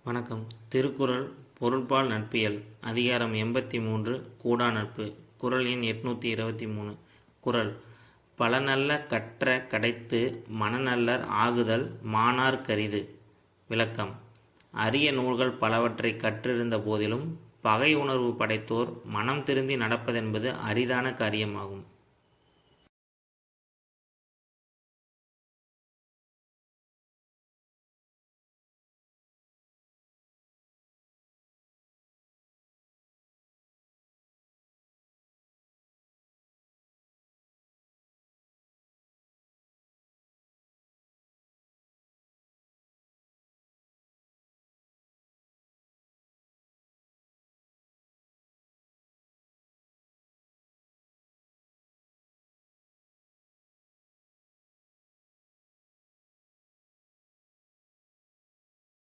வணக்கம். திருக்குறள் பொருட்பால் நட்பியல் அதிகாரம் 83 கூடா நட்பு. குறள் எண் 823. குறள் பல நல்ல கற்ற கடைத்து மனநல்லர் ஆகுதல் மாணார் கரிது. விளக்கம்: அரிய நூல்கள் பலவற்றை கற்றிருந்த போதிலும் பகை உணர்வு படைத்தோர் மனம் திருந்தி நடப்பதென்பது அரிதான காரியமாகும்.